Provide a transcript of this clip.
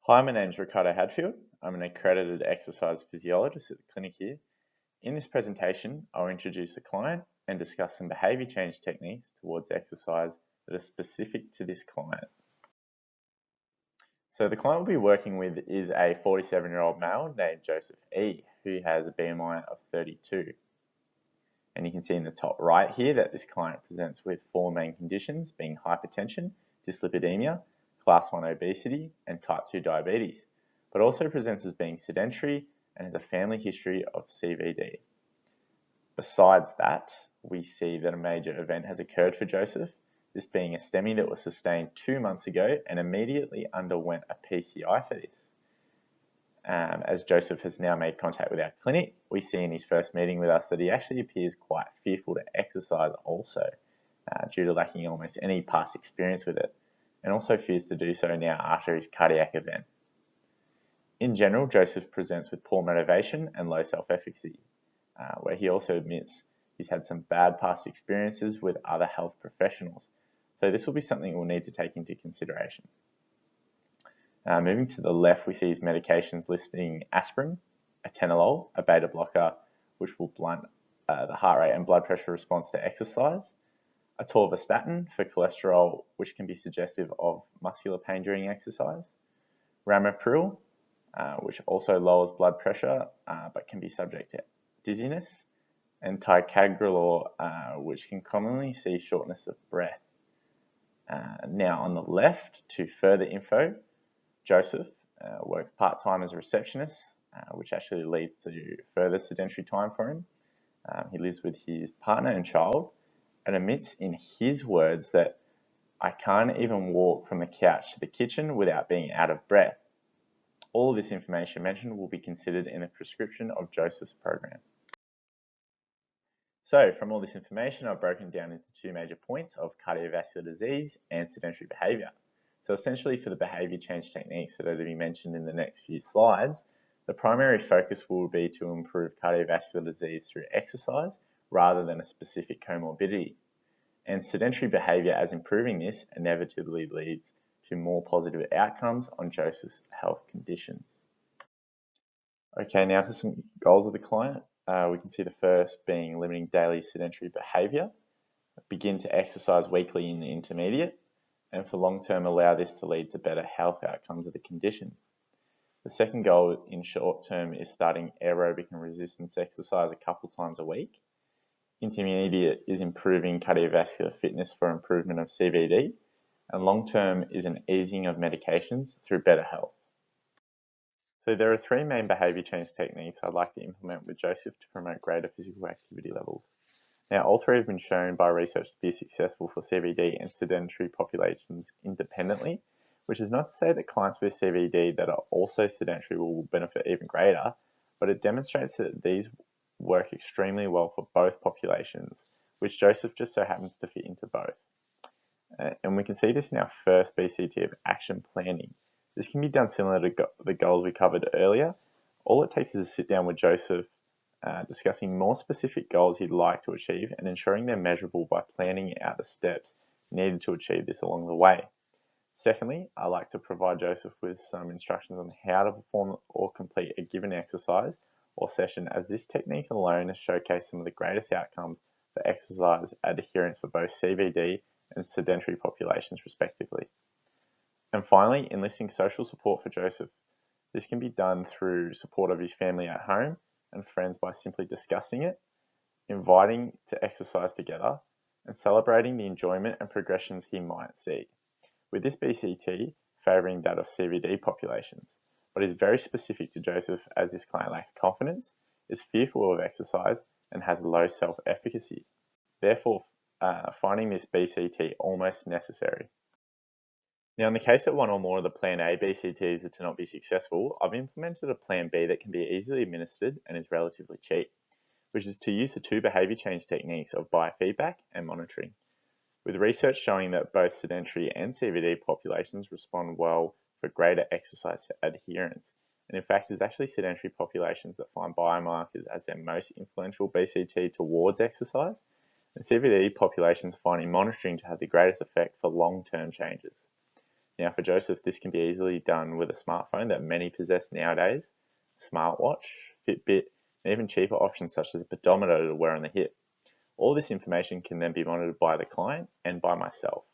Hi, my name is Ricardo Hadfield. I'm an accredited exercise physiologist at the clinic here. In this presentation, I'll introduce the client and discuss some behaviour change techniques towards exercise that are specific to this client. So the client we'll be working with is a 47-year-old male named Joseph E, who has a BMI of 32. And you can see in the top right here that this client presents with four main conditions, being hypertension, dyslipidemia, class 1 obesity, and type 2 diabetes, but also presents as being sedentary and has a family history of CVD. Besides that, we see that a major event has occurred for Joseph, this being a STEMI that was sustained 2 months ago and immediately underwent a PCI for this. As Joseph has now made contact with our clinic, we see in his first meeting with us that he actually appears quite fearful to exercise also, due to lacking almost any past experience with it, and also fears to do so now after his cardiac event. In general, Joseph presents with poor motivation and low self-efficacy, where he also admits he's had some bad past experiences with other health professionals, so this will be something we'll need to take into consideration. Moving to the left, we see his medications listing aspirin, atenolol, a beta blocker, which will blunt the heart rate and blood pressure response to exercise, atorvastatin for cholesterol, which can be suggestive of muscular pain during exercise, ramipril, which also lowers blood pressure but can be subject to dizziness, and ticagrelor, which can commonly see shortness of breath. Now on the left, to further info, Joseph works part-time as a receptionist, which actually leads to further sedentary time for him. He lives with his partner and child and admits in his words that I can't even walk from the couch to the kitchen without being out of breath. All of this information mentioned will be considered in a prescription of Joseph's program. So from all this information, I've broken down into two major points of cardiovascular disease and sedentary behaviour. So essentially for the behaviour change techniques that are to be mentioned in the next few slides, the primary focus will be to improve cardiovascular disease through exercise rather than a specific comorbidity. And sedentary behaviour, as improving this, inevitably leads to more positive outcomes on Joseph's health conditions. Okay, now to some goals of the client. We can see the first being limiting daily sedentary behaviour, begin to exercise weekly in the intermediate, and for long term allow this to lead to better health outcomes of the condition. The second goal in short term is starting aerobic and resistance exercise a couple times a week. Intermediate is improving cardiovascular fitness for improvement of CVD, and long term is an easing of medications through better health. So there are three main behaviour change techniques I'd like to implement with Joseph to promote greater physical activity levels. Now, all three have been shown by research to be successful for CVD and sedentary populations independently, which is not to say that clients with CVD that are also sedentary will benefit even greater, but it demonstrates that these work extremely well for both populations, which Joseph just so happens to fit into both. And we can see this in our first BCT of action planning. This can be done similar to the goals we covered earlier. All it takes is a sit down with Joseph, discussing more specific goals he'd like to achieve and ensuring they're measurable by planning out the steps needed to achieve this along the way. Secondly, I like to provide Joseph with some instructions on how to perform or complete a given exercise or session, as this technique alone has showcased some of the greatest outcomes for exercise adherence for both CVD and sedentary populations respectively. And finally, enlisting social support for Joseph. This can be done through support of his family at home and friends by simply discussing it, inviting to exercise together, and celebrating the enjoyment and progressions he might see. With this BCT favouring that of CVD populations, but is very specific to Joseph as this client lacks confidence, is fearful of exercise, and has low self-efficacy. Therefore, finding this BCT almost necessary. Now, in the case that one or more of the Plan A BCTs are to not be successful, I've implemented a Plan B that can be easily administered and is relatively cheap, which is to use the two behaviour change techniques of biofeedback and monitoring, with research showing that both sedentary and CVD populations respond well for greater exercise adherence. And in fact, it's actually sedentary populations that find biomarkers as their most influential BCT towards exercise, and CVD populations finding monitoring to have the greatest effect for long-term changes. Now for Joseph, this can be easily done with a smartphone that many possess nowadays, smartwatch, Fitbit, and even cheaper options such as a pedometer to wear on the hip. All this information can then be monitored by the client and by myself.